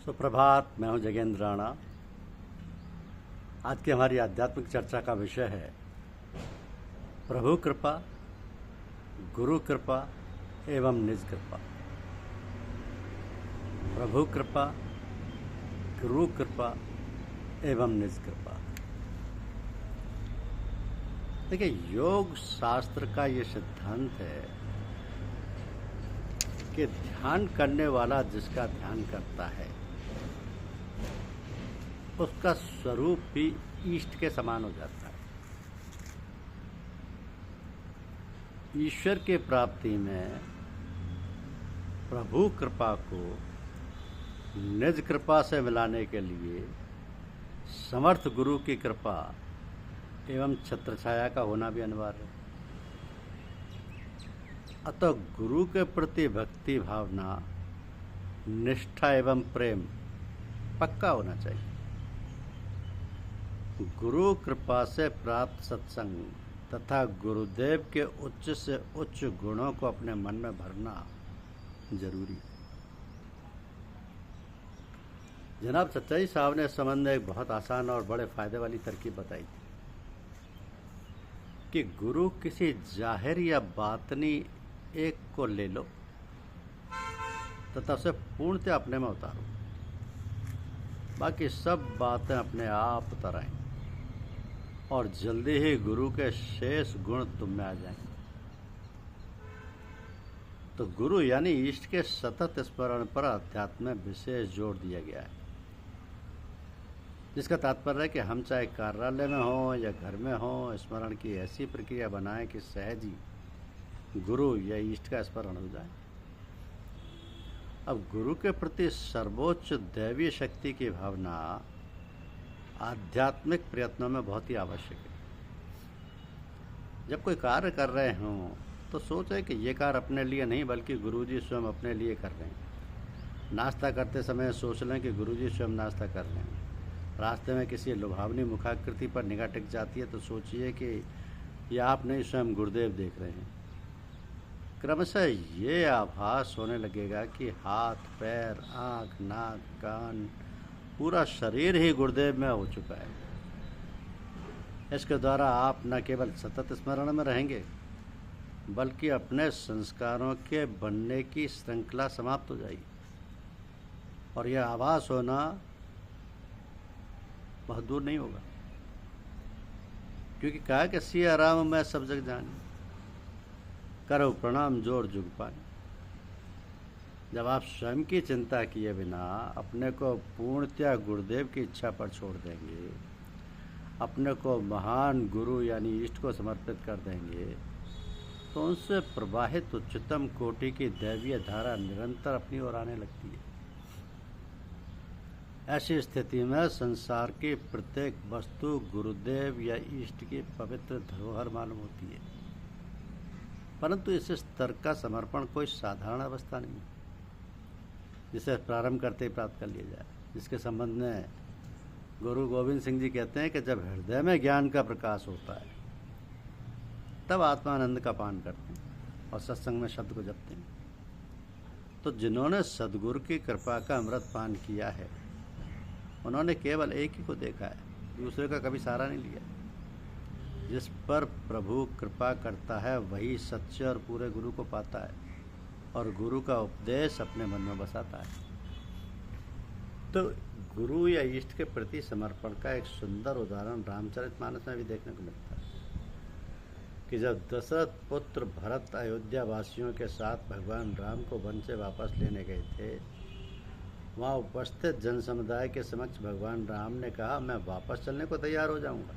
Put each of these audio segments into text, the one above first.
सुप्रभात। मैं हूं जगेंद्र राणा। आज की हमारी आध्यात्मिक चर्चा का विषय है प्रभु कृपा, गुरु कृपा एवं निज कृपा। प्रभु कृपा, गुरु कृपा एवं निज कृपा। देखिए, योग शास्त्र का ये सिद्धांत है कि ध्यान करने वाला जिसका ध्यान करता है उसका स्वरूप भी ईष्ट के समान हो जाता है। ईश्वर की प्राप्ति में प्रभु कृपा को निज कृपा से मिलाने के लिए समर्थ गुरु की कृपा एवं छत्रछाया का होना भी अनिवार्य है। अतः गुरु के प्रति भक्ति भावना, निष्ठा एवं प्रेम पक्का होना चाहिए। गुरु कृपा से प्राप्त सत्संग तथा गुरुदेव के उच्च से उच्च गुणों को अपने मन में भरना जरूरी है। जनाब सच्चाई साहब ने इस संबंध में एक बहुत आसान और बड़े फायदे वाली तरकीब बताई थी कि गुरु किसी जाहिर या बातनी एक को ले लो तथा उसे पूर्णतः अपने में उतारो, बाकी सब बातें अपने आप उतर आएंगी और जल्दी ही गुरु के शेष गुण तुम में आ जाएंगे। तो गुरु यानी इष्ट के सतत स्मरण पर अध्यात्म में विशेष जोर दिया गया है, जिसका तात्पर्य है कि हम चाहे कार्यालय में हों या घर में हों, स्मरण की ऐसी प्रक्रिया बनाएं कि सहज ही गुरु या इष्ट का स्मरण हो जाए। अब गुरु के प्रति सर्वोच्च दैवीय शक्ति की भावना आध्यात्मिक प्रयत्नों में बहुत ही आवश्यक है। जब कोई कार्य कर रहे हों तो सोचें कि ये कार्य अपने लिए नहीं बल्कि गुरुजी स्वयं अपने लिए कर रहे हैं। नाश्ता करते समय सोच लें कि गुरुजी स्वयं नाश्ता कर रहे हैं। रास्ते में किसी लुभावनी मुखाकृति पर निगाह टिक जाती है तो सोचिए कि ये आप नहीं स्वयं गुरुदेव देख रहे हैं। क्रमशः ये आभास होने लगेगा कि हाथ, पैर, आँख, नाक, कान, पूरा शरीर ही गुरुदेव में हो चुका है। इसके द्वारा आप न केवल सतत स्मरण में रहेंगे बल्कि अपने संस्कारों के बनने की श्रृंखला समाप्त हो जाएगी। और यह आभास होना बहुत दूर नहीं होगा, क्योंकि कहा कि सिया राम मैं सब जग जानी, करो प्रणाम जोर जुग पानी। जब आप स्वयं की चिंता किए बिना अपने को पूर्णतया गुरुदेव की इच्छा पर छोड़ देंगे, अपने को महान गुरु यानी इष्ट को समर्पित कर देंगे, तो उनसे प्रवाहित उच्चतम कोटि की दैवीय धारा निरंतर अपनी ओर आने लगती है। ऐसी स्थिति में संसार की प्रत्येक वस्तु गुरुदेव या इष्ट की पवित्र धरोहर मालूम होती है। परंतु इस स्तर का समर्पण कोई साधारण अवस्था नहीं है जिसे प्रारंभ करते ही प्राप्त कर लिया जाए, जिसके संबंध में गुरु गोविंद सिंह जी कहते हैं कि जब हृदय में ज्ञान का प्रकाश होता है तब आत्मानंद का पान करते हैं और सत्संग में शब्द को जपते हैं। तो जिन्होंने सद्गुरु की कृपा का अमृत पान किया है उन्होंने केवल एक ही को देखा है, दूसरे का कभी सहारा नहीं लिया। जिस पर प्रभु कृपा करता है वही सच्चे और पूरे गुरु को पाता है और गुरु का उपदेश अपने मन में बसाता है। तो गुरु या इष्ट के प्रति समर्पण का एक सुंदर उदाहरण रामचरितमानस में भी देखने को मिलता है कि जब दशरथ पुत्र भरत अयोध्या वासियों के साथ भगवान राम को वन से वापस लेने गए थे, वहाँ उपस्थित जन समुदाय के समक्ष भगवान राम ने कहा, मैं वापस चलने को तैयार हो जाऊंगा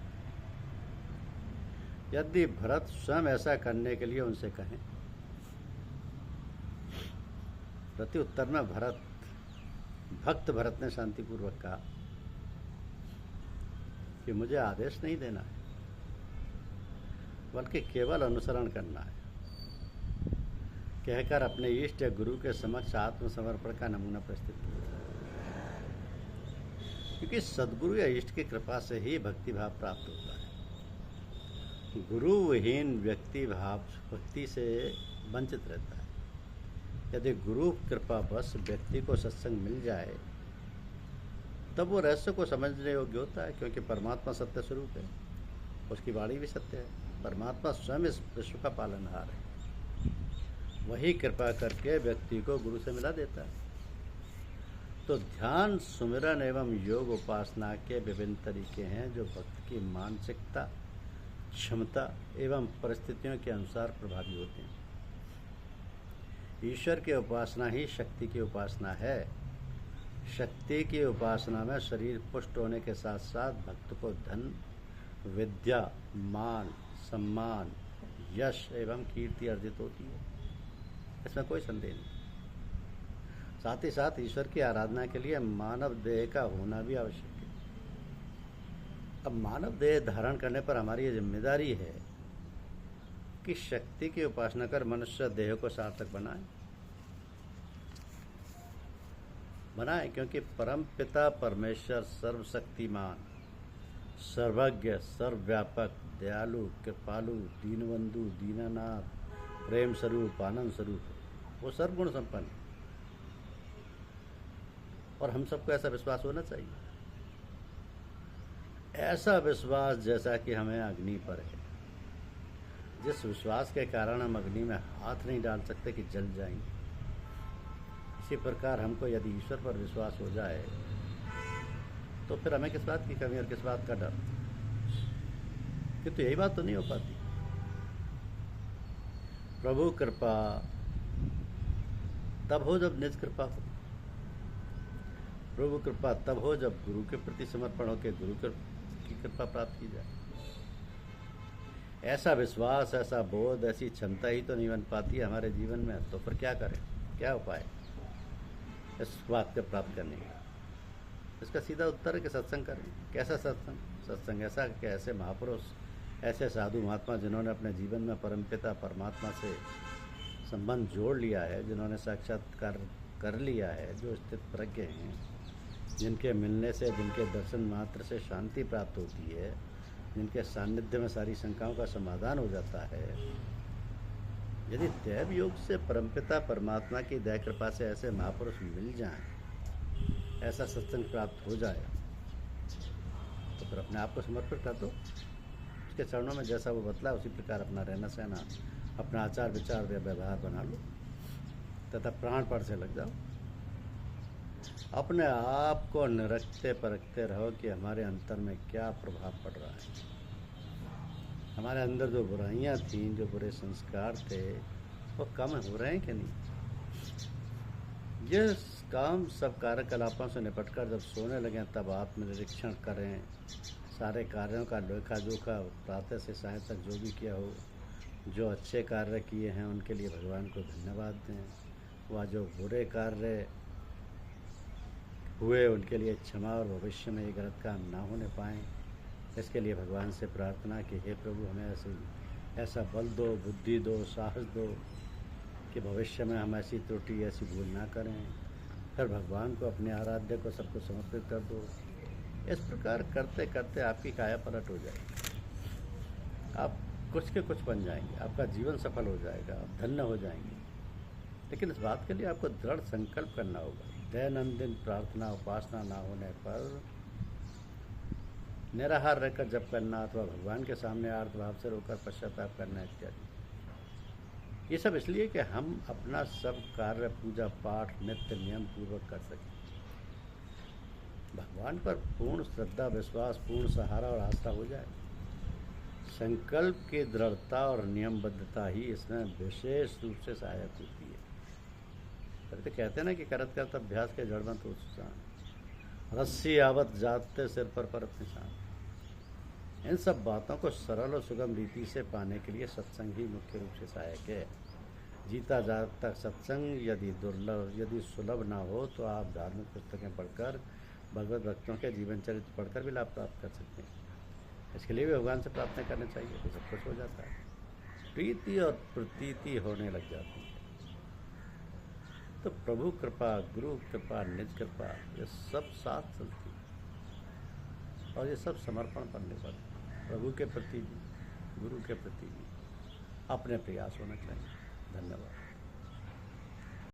यदि भरत स्वयं ऐसा करने के लिए उनसे कहें। प्रति उत्तर में भक्त भरत ने शांतिपूर्वक कहा कि मुझे आदेश नहीं देना है बल्कि केवल अनुसरण करना है, कहकर अपने इष्ट या गुरु के समक्ष आत्मसमर्पण का नमूना प्रस्तुत किया। क्योंकि सद्गुरु या इष्ट की कृपा से ही भक्ति भाव प्राप्त होता है। गुरुविहीन व्यक्ति भाव भक्ति से वंचित रहता है। यदि गुरु कृपा बस व्यक्ति को सत्संग मिल जाए तब वो रहस्य को समझने योग्य होता है, क्योंकि परमात्मा सत्य स्वरूप है, उसकी वाणी भी सत्य है। परमात्मा स्वयं इस विश्व का पालनहार है, वही कृपा करके व्यक्ति को गुरु से मिला देता है। तो ध्यान, सुमिरन एवं योग उपासना के विभिन्न तरीके हैं जो भक्त की मानसिकता, क्षमता एवं परिस्थितियों के अनुसार प्रभावी होते हैं। ईश्वर की उपासना ही शक्ति की उपासना है। शक्ति की उपासना में शरीर पुष्ट होने के साथ साथ भक्त को धन, विद्या, मान, सम्मान, यश एवं कीर्ति अर्जित होती है, इसमें कोई संदेह नहीं। साथ ही साथ ईश्वर की आराधना के लिए मानव देह का होना भी आवश्यक है। अब मानव देह धारण करने पर हमारी ये जिम्मेदारी है कि शक्ति की उपासना कर मनुष्य देह को सार्थक बनाए, क्योंकि परम पिता परमेश्वर सर्वशक्तिमान, सर्वज्ञ, सर्वव्यापक, दयालु, कृपालु, दीनबंधु, दीनानाथ, प्रेम स्वरूप, आनंद स्वरूप, वो सर्वगुण संपन्न। और हम सबको ऐसा विश्वास होना चाहिए, ऐसा विश्वास जैसा कि हमें अग्नि पर है, जिस विश्वास के कारण हम अग्नि में हाथ नहीं डाल सकते कि जल जाएंगे। इसी प्रकार हमको यदि ईश्वर पर विश्वास हो जाए तो फिर हमें किस बात की कमी और किस बात का डर, किंतु यही बात तो नहीं हो पाती। प्रभु कृपा तब हो जब निज कृपा हो, प्रभु कृपा तब हो जब गुरु के प्रति समर्पण होकर गुरु की कृपा प्राप्त की जाए। ऐसा विश्वास, ऐसा बोध, ऐसी क्षमता ही तो नहीं बन पाती है हमारे जीवन में, तो फिर क्या करें, क्या उपाय इस बात को प्राप्त करने का? इसका सीधा उत्तर है कि सत्संग करें। कैसा सत्संग? सत्संग ऐसा कि ऐसे महापुरुष, ऐसे साधु महात्मा जिन्होंने अपने जीवन में परमपिता परमात्मा से संबंध जोड़ लिया है, जिन्होंने साक्षात्कार कर लिया है, जो स्थित प्रज्ञ हैं, जिनके मिलने से, जिनके दर्शन मात्र से शांति प्राप्त होती है, जिनके सानिध्य में सारी शंकाओं का समाधान हो जाता है। यदि दैव योग से परमपिता परमात्मा की दया कृपा से ऐसे महापुरुष मिल जाएं, ऐसा सत्संग प्राप्त हो जाए, तो फिर अपने आप को समर्पित कर दो उसके चरणों में। जैसा वो बतला उसी प्रकार अपना रहना सहना, अपना आचार विचार व्यवहार बना लो तथा प्राणपण से लग जाओ। अपने आप को निरखते परखते रहो कि हमारे अंतर में क्या प्रभाव पड़ रहा है। हमारे अंदर जो बुराइयां थीं, जो बुरे संस्कार थे, वो कम हो रहे हैं कि नहीं? ये काम सब कार्यकलापों से निपटकर जब सोने लगें तब आत्मनिरीक्षण करें। सारे कार्यों का लेखा जोखा प्रातः से साय तक जो भी किया हो, जो अच्छे कार्य किए हैं उनके लिए भगवान को धन्यवाद दें, वह जो बुरे कार्य हुए उनके लिए क्षमा और भविष्य में ये गलत काम ना होने पाएँ, इसके लिए भगवान से प्रार्थना कि हे प्रभु हमें ऐसा बल दो, बुद्धि दो, साहस दो कि भविष्य में हम ऐसी त्रुटि, ऐसी भूल ना करें। फिर भगवान को, अपने आराध्य को सबको समर्पित कर दो। इस प्रकार करते करते आपकी काया पलट हो जाएगी, आप कुछ के कुछ बन जाएंगे, आपका जीवन सफल हो जाएगा, आप धन्य हो जाएंगे। लेकिन इस बात के लिए आपको दृढ़ संकल्प करना होगा। दैनंदिन प्रार्थना उपासना ना होने पर निराहार रहकर जप करना अथवा भगवान के सामने आर्त भाव से रोकर पश्चाताप करना इत्यादि, ये सब इसलिए कि हम अपना सब कार्य, पूजा पाठ, नित्य नियम पूर्वक कर सकें। भगवान पर पूर्ण श्रद्धा, विश्वास, पूर्ण सहारा और आस्था हो जाए। संकल्प की दृढ़ता और नियमबद्धता ही इसमें विशेष रूप से सहायक होती है। तो कहते हैं ना कि करत करत अभ्यास के जड़बंत हो सुसान, रस्सी आवत जाते सिर पर परत निशान। इन सब बातों को सरल और सुगम रीति से पाने के लिए सत्संग ही मुख्य रूप से सहायक है। जीता जागता सत्संग यदि दुर्लभ, यदि सुलभ ना हो तो आप धार्मिक पुस्तकें पढ़कर, भगवत भक्तों के जीवन चरित्र पढ़कर भी लाभ प्राप्त कर सकते हैं। इसके लिए भी भगवान से प्रार्थना करनी चाहिए तो सब कुछ हो जाता है, प्रीति और प्रतीति होने लग जाती है। तो प्रभु कृपा, गुरु कृपा, निज कृपा, ये सब साथ चलती है और ये सब समर्पण पर निर्भर है। प्रभु के प्रति भी, गुरु के प्रति भी अपने प्रयास होना चाहिए। धन्यवाद।